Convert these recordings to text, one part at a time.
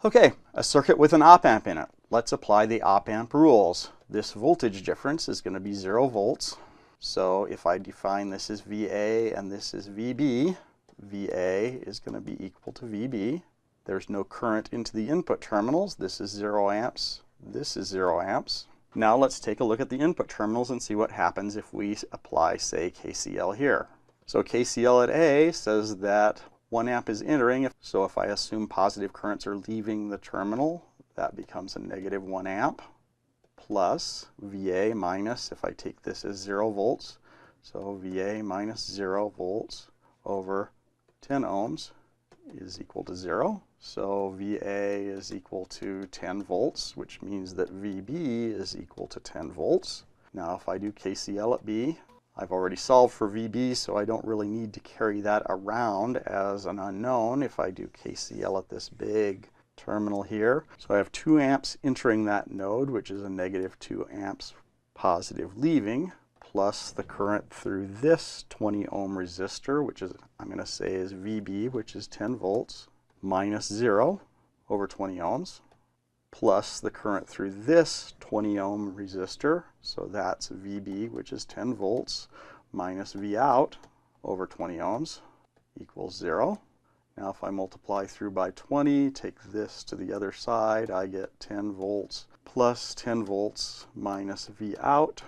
Okay, a circuit with an op-amp in it. Let's apply the op-amp rules. This voltage difference is going to be 0 volts. So if I define this as VA and this is VB, VA is going to be equal to VB. There's no current into the input terminals. This is 0 amps. This is 0 amps. Now let's take a look at the input terminals and see what happens if we apply, say, KCL here. So KCL at A says that 1 amp is entering. So if I assume positive currents are leaving the terminal, that becomes a negative 1 amp. Plus VA minus, if I take this as 0 volts, so VA minus 0 volts over 10 ohms is equal to 0. So VA is equal to 10 volts, which means that VB is equal to 10 volts. Now if I do KCL at B, I've already solved for VB, so I don't really need to carry that around as an unknown if I do KCL at this big terminal here. So I have 2 amps entering that node, which is a negative 2 amps positive leaving, plus the current through this 20 ohm resistor, which is, I'm going to say is VB, which is 10 volts, minus 0 over 20 ohms, plus the current through this 20 ohm resistor, so that's VB, which is 10 volts, minus V out over 20 ohms equals 0. Now if I multiply through by 20, take this to the other side, I get 10 volts plus 10 volts minus V out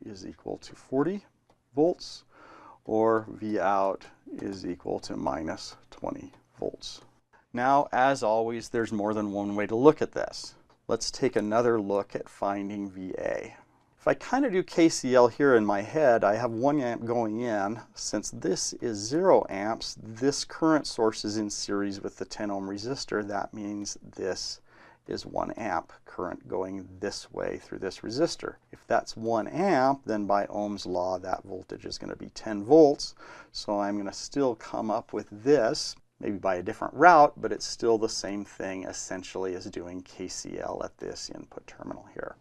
is equal to 40 volts, or V out is equal to minus 20 volts. Now, as always, there's more than one way to look at this. Let's take another look at finding VA. If I kind of do KCL here in my head, I have 1 amp going in. Since this is 0 amps, this current source is in series with the 10 ohm resistor. That means this is 1 amp current going this way through this resistor. If that's 1 amp, then by Ohm's law, that voltage is going to be 10 volts. So I'm going to still come up with this, maybe by a different route, but it's still the same thing essentially as doing KCL at this input terminal here.